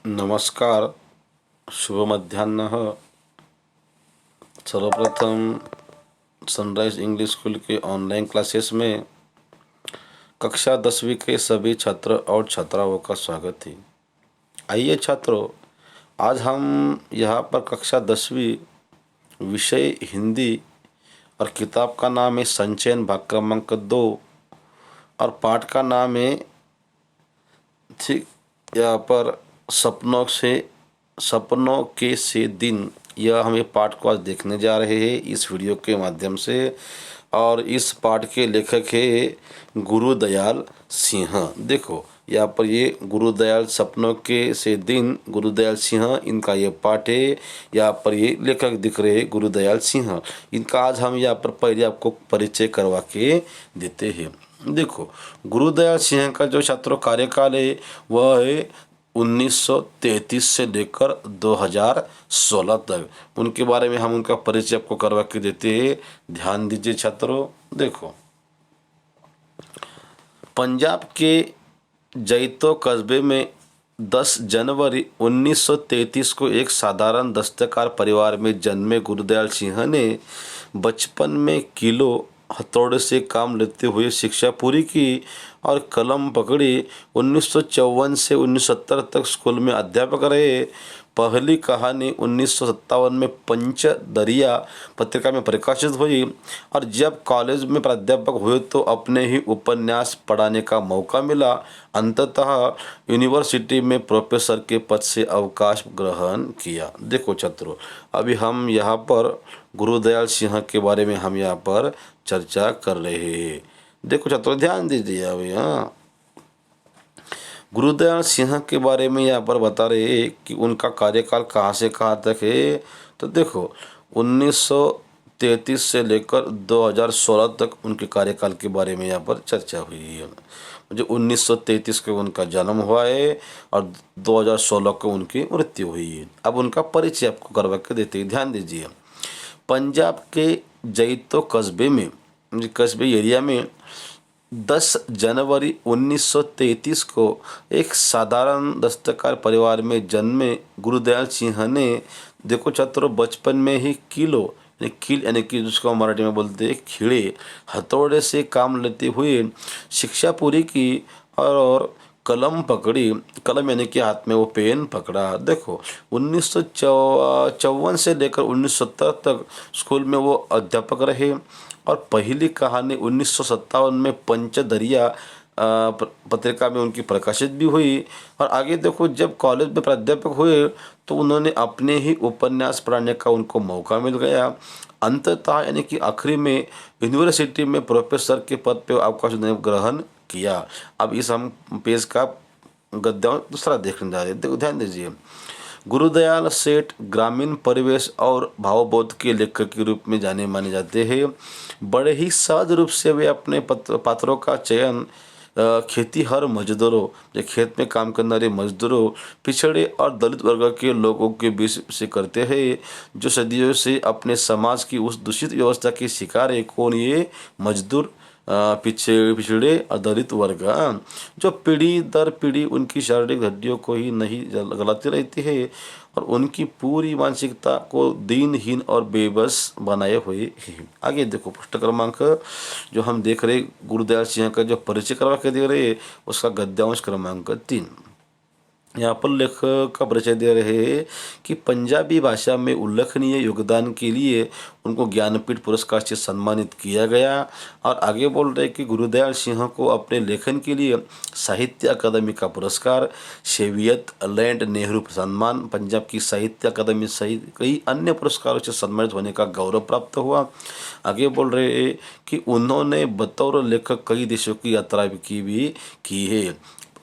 नमस्कार, शुभ मध्याह्न। सर्वप्रथम सनराइज इंग्लिश स्कूल के ऑनलाइन क्लासेस में कक्षा 10वीं के सभी छात्र और छात्राओं का स्वागत है। आइए छात्रों, आज हम यहाँ पर कक्षा 10वीं विषय हिंदी और किताब का नाम है संचयन भाग क्रमांक 2 और पाठ का नाम है ठीक यहाँ पर सपनों के से दिन। यह हम ये पाठ को आज देखने जा रहे हैं इस वीडियो के माध्यम से। और इस पाठ के लेखक है गुरुदयाल सिंह। देखो यहाँ पर ये गुरुदयाल सपनों के से दिन गुरुदयाल सिंह इनका ये पाठ है। यहाँ पर ये लेखक दिख रहे हैं गुरुदयाल सिंह। इनका आज हम यहाँ पर पहले आपको परिचय करवा के देते हैं। देखो गुरुदयाल सिंह का जो छात्रों कार्यकाल है वह है 1933 से लेकर 2016 तक। उनके बारे में हम उनका परिचय आपको करवा के देते हैं। ध्यान दीजिए छात्रों। देखो पंजाब के जैतो कस्बे में 10 जनवरी 1933 को एक साधारण दस्तकार परिवार में जन्मे गुरुदयाल सिंह ने बचपन में किलो हथौड़े से काम लेते हुए शिक्षा पूरी की और कलम पकड़ी। 1954 से 1970 तक स्कूल में अध्यापक रहे। पहली कहानी 1957 में पंचदरिया पत्रिका में प्रकाशित हुई और जब कॉलेज में प्राध्यापक हुए तो अपने ही उपन्यास पढ़ाने का मौका मिला। अंततः यूनिवर्सिटी में प्रोफेसर के पद से अवकाश ग्रहण किया। देखो छात्रों, अभी हम यहाँ पर गुरुदयाल सिंह के बारे में हम यहाँ पर चर्चा कर रहे हैं। देखो छात्रों ध्यान दीजिए। अभी गुरुदयाल सिंह के बारे में यहाँ पर बता रहे हैं कि उनका कार्यकाल कहाँ से कहाँ तक है। तो देखो 1933 से लेकर 2016 तक उनके कार्यकाल के बारे में यहाँ पर चर्चा हुई है। जो 1933 को उनका जन्म हुआ है और 2016 को उनकी मृत्यु हुई है। अब उनका परिचय आपको करवा के देते हैं। ध्यान दीजिए। पंजाब के जैतो कस्बे एरिया में 10 जनवरी 1933 को एक साधारण दस्तकार परिवार में जन्मे गुरुदयाल सिंह ने, देखो छात्रों, बचपन में ही कील यानी कि जिसको मराठी में बोलते हैं खीड़े, हथौड़े से काम लेते हुए शिक्षा पूरी की और कलम पकड़ी। कलम यानी कि हाथ में वो पेन पकड़ा। देखो 1954 से लेकर 1970 तक स्कूल में वो अध्यापक रहे और पहली कहानी 1957 में पंचदरिया पत्रिका में उनकी प्रकाशित भी हुई। और आगे देखो जब कॉलेज में प्राध्यापक हुए तो उन्होंने अपने ही उपन्यास पढ़ाने का उनको मौका मिल गया। अंततः यानी कि आखिरी में यूनिवर्सिटी में प्रोफेसर के पद पर अवकाश ग्रहण किया। अब इस हम पेज का गद्यांश दूसरा देखने जा रहे हैं। देखो ध्यान दीजिए। गुरुदयाल सेठ ग्रामीण परिवेश और भावबोध के लेखक के रूप में जाने माने जाते हैं। बड़े ही सहज रूप से वे अपने पात्रों का चयन खेतीहर मजदूरों, जो खेत में काम करने वाले मजदूरों, पिछड़े और दलित वर्ग के लोगों के बीच से करते हैं जो सदियों से अपने समाज की उस दूषित व्यवस्था के शिकार है। कौन? ये मजदूर, पिछड़े और दलित वर्ग, जो पीढ़ी दर पीढ़ी उनकी शारीरिक हड्डियों को ही नहीं गलाती रहती है और उनकी पूरी मानसिकता को दीनहीन और बेबस बनाए हुए है। आगे देखो पृष्ठ क्रमांक जो हम देख रहे गुरुदयाल सिंह का जो परिचय करवा के दे रहे उसका गद्यांश क्रमांक 3। यहाँ पर लेखक का परिचय दे रहे हैं कि पंजाबी भाषा में उल्लेखनीय योगदान के लिए उनको ज्ञानपीठ पुरस्कार से सम्मानित किया गया। और आगे बोल रहे हैं कि गुरुदयाल सिंह को अपने लेखन के लिए साहित्य अकादमी का पुरस्कार, शेवियत लैंड नेहरू सम्मान, पंजाब की साहित्य अकादमी सहित कई अन्य पुरस्कारों से सम्मानित होने का गौरव प्राप्त हुआ। आगे बोल रहे हैं कि उन्होंने बतौर लेखक कई देशों की यात्रा की है।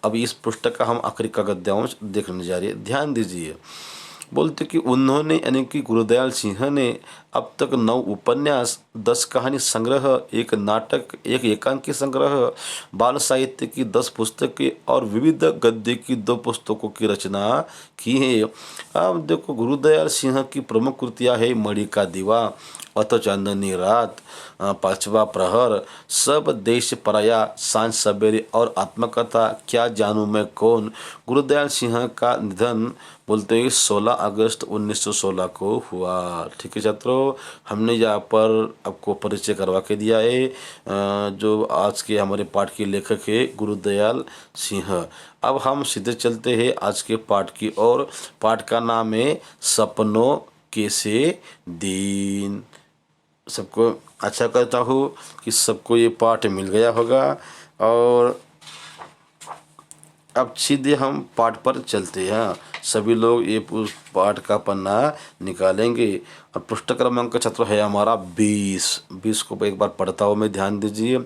अब इस पुस्तक का हम आखिरी का गद्यांश देखने जा रहे हैं। ध्यान दीजिए। बोलते कि उन्होंने यानी कि गुरुदयाल सिंह ने अब तक 9 उपन्यास, 10 कहानी संग्रह, एक नाटक, एक एकांकी संग्रह, बाल साहित्य की 10 पुस्तकें और विविध गद्य की 2 पुस्तकों की रचना की है। अब देखो, गुरुदयाल सिंह की प्रमुख कृतियाँ है मणि का दीवा, अत चांदनी रात, पांचवा प्रहर, सब देश पराया, सांझ सवेरे और आत्मकथा क्या जानूं मैं कौन। गुरुदयाल सिंह का निधन बोलते हैं 16 अगस्त 1916 को हुआ। ठीक है छात्रों, हमने यहाँ पर आपको परिचय करवा के दिया है। जो आज के हमारे पाठ के लेखक है गुरुदयाल सिंह। अब हम सीधे चलते हैं आज के पाठ की ओर। पाठ का नाम है सपनों के से दिन। सबको अच्छा करता हूँ कि सबको ये पाठ मिल गया होगा। और अब सीधे हम पाठ पर चलते हैं। सभी लोग ये पाठ का पन्ना निकालेंगे और पृष्ठ क्रमांक छात्र है हमारा 20 को एक बार पढ़ता हूँ मैं, ध्यान दीजिए।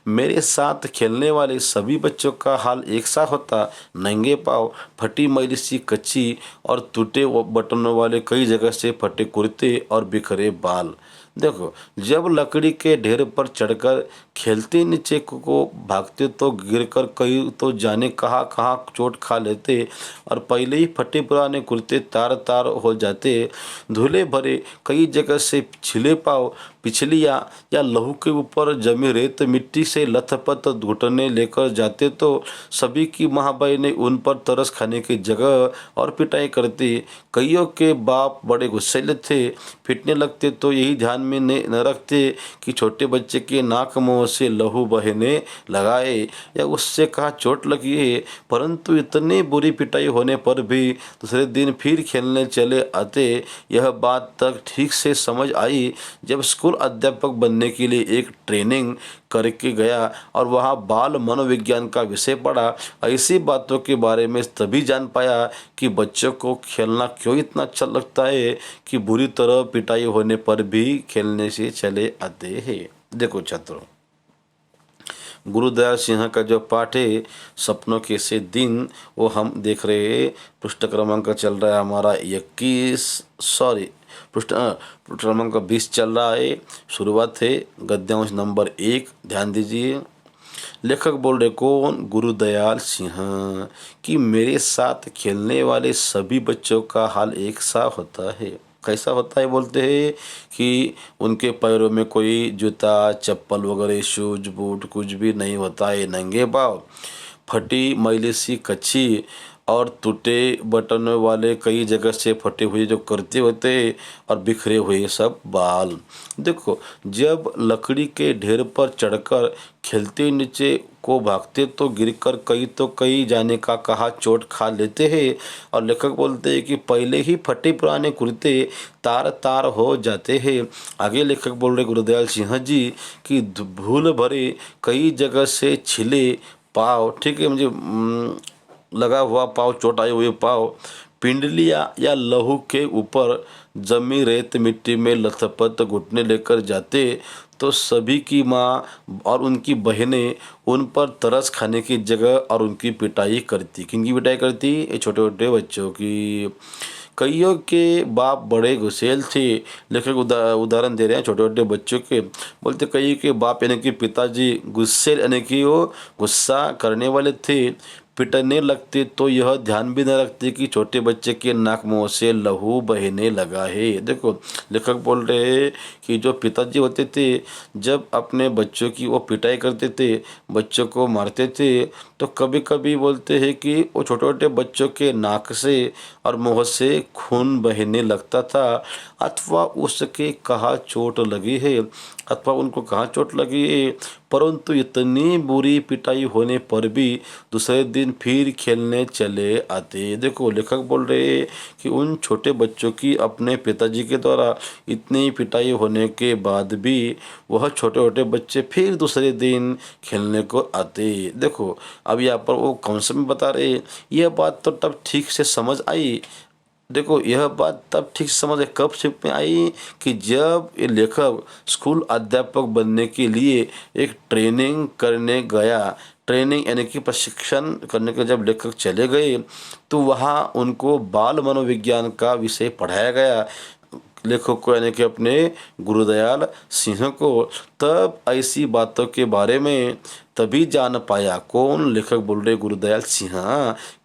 मेरे साथ खेलने वाले सभी बच्चों का हाल एक सा होता, नंगे पाँव, फटी मैली सी कच्ची और टूटे बटनों वाले कई जगह से फटे कुर्ते और बिखरे बाल। देखो, जब लकड़ी के ढेर पर चढ़कर खेलते नीचे को भागते तो गिरकर कई तो जाने कहाँ कहाँ चोट खा लेते और पहले ही फटे पुराने कुर्ते तार तार हो जाते। धूले भरे कई जगह से छिले पाँव, पिछलियाँ या लहू के ऊपर जमी रेत मिट्टी से लथपथ घुटने लेकर जाते तो सभी की महाबाई ने उन पर तरस खाने की जगह और पिटाई करती। कईयों के बाप बड़े गुस्सैले थे, पिटने लगते तो यही ध्यान में न रखते कि छोटे बच्चे के नाक मुंह से लहू बहने लगाए या उससे कहा चोट लगी है। परंतु इतनी बुरी पिटाई होने पर भी दूसरे दिन फिर खेलने चले आते। यह बात तक ठीक से समझ आई जब स्कूल अध्यापक बनने के लिए एक ट्रेनिंग करके गया और वहाँ बाल मनोविज्ञान का विषय पढ़ा। ऐसी बातों के बारे में तभी जान पाया कि बच्चों को खेलना क्यों इतना अच्छा लगता है कि बुरी तरह पिटाई होने पर भी खेलने से चले आते हैं। देखो छात्रों, गुरुदयाल सिंह का जो पाठ है सपनों के से दिन, वो हम देख रहे हैं। पृष्ठ क्रमांक चल रहा है हमारा पृष्ठ क्रमांक 20 चल रहा है। शुरुआत है गद्यांश नंबर 1, ध्यान दीजिए। लेखक बोल रहे कौन? गुरुदयाल सिंह। कि मेरे साथ खेलने वाले सभी बच्चों का हाल एक सा होता है। कैसा होता है बोलते हैं कि उनके पैरों में कोई जूता चप्पल वगैरह शूज बूट कुछ भी नहीं होता है, नंगे पाँव, फटी मैली सी कच्ची और टूटे बटन वाले कई जगह से फटे हुए जो करते होते और बिखरे हुए सब बाल। देखो, जब लकड़ी के ढेर पर चढ़कर खेलते नीचे को भागते तो गिरकर कई जाने का कहा चोट खा लेते हैं। और लेखक बोलते हैं कि पहले ही फटे पुराने कुर्ते तार तार हो जाते हैं। आगे लेखक बोल रहे गुरुदयाल सिंह जी कि भूल भरे कई जगह से छिले पाँव, ठीक है, मुझे लगा हुआ पाँव, चोट आए हुए पाँव, पिंडलिया या लहू के ऊपर जमी रेत मिट्टी में लथपथ घुटने लेकर जाते तो सभी की माँ और उनकी बहनें उन पर तरस खाने की जगह और उनकी पिटाई करती। किनकी पिटाई करती? ये छोटे छोटे बच्चों की। कईयों के बाप बड़े गुस्सेल थे। लेखक उदाहरण दे रहे हैं छोटे छोटे बच्चों के। बोलते कई के बाप यानी कि पिताजी गुस्सेल यानी कि वो गुस्सा करने वाले थे, पिटने लगते तो यह ध्यान भी न रखते कि छोटे बच्चे के नाक मुंह से लहू बहने लगा है। देखो, लेखक बोल रहे हैं कि जो पिताजी होते थे जब अपने बच्चों की वो पिटाई करते थे, बच्चों को मारते थे, तो कभी कभी बोलते हैं कि वो छोटे छोटे बच्चों के नाक से और मुंह से खून बहने लगता था, अथवा उसके कहाँ चोट लगी है, अथवा उनको कहाँ चोट लगी है। परंतु इतनी बुरी पिटाई होने पर भी दूसरे दिन फिर खेलने चले आते। देखो, लेखक बोल रहे हैं कि उन छोटे बच्चों की अपने पिताजी के द्वारा इतनी पिटाई होने के बाद भी वह छोटे छोटे बच्चे फिर दूसरे दिन खेलने को आते। देखो, अब यहाँ पर वो कौन सा में बता रहे, यह बात तो तब ठीक से समझ आई। देखो, यह बात तब ठीक समझ कब से में आई कि जब ये लेखक स्कूल अध्यापक बनने के लिए एक ट्रेनिंग करने गया। ट्रेनिंग यानी कि प्रशिक्षण करने के जब लेखक चले गए तो वहाँ उनको बाल मनोविज्ञान का विषय पढ़ाया गया। लेखक को यानी कि अपने गुरुदयाल सिंह को। तब ऐसी बातों के बारे में तभी जान पाया, कौन लेखक बोल रहे, गुरुदयाल सिंह,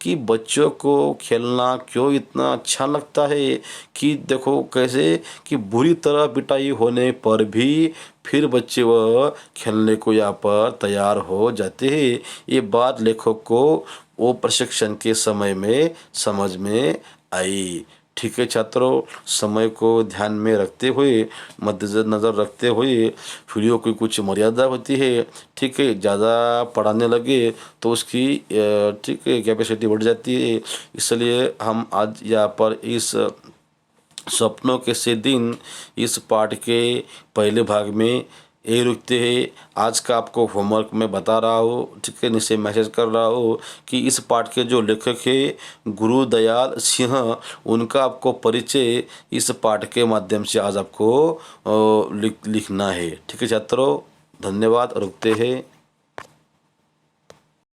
कि बच्चों को खेलना क्यों इतना अच्छा लगता है। कि देखो कैसे कि बुरी तरह पिटाई होने पर भी फिर बच्चे वह खेलने को यहाँ पर तैयार हो जाते हैं। ये बात लेखक को वो प्रशिक्षण के समय में समझ में आई। ठीक है छात्रों, समय को ध्यान में रखते हुए, मद्देनजर रखते हुए वीडियो की कुछ मर्यादा होती है। ठीक है, ज़्यादा पढ़ाने लगे तो उसकी ठीक है कैपेसिटी बढ़ जाती है। इसलिए हम आज यहाँ पर इस सपनों के से दिन इस पाठ के पहले भाग में यही रुकते हैं। आज का आपको होमवर्क मैं बता रहा हूँ, ठीक है, नीचे मैसेज कर रहा हूँ कि इस पाठ के जो लेखक है गुरुदयाल सिंह, उनका आपको परिचय इस पाठ के माध्यम से आज आपको लिखना है। ठीक है छात्रों, धन्यवाद, रुकते हैं।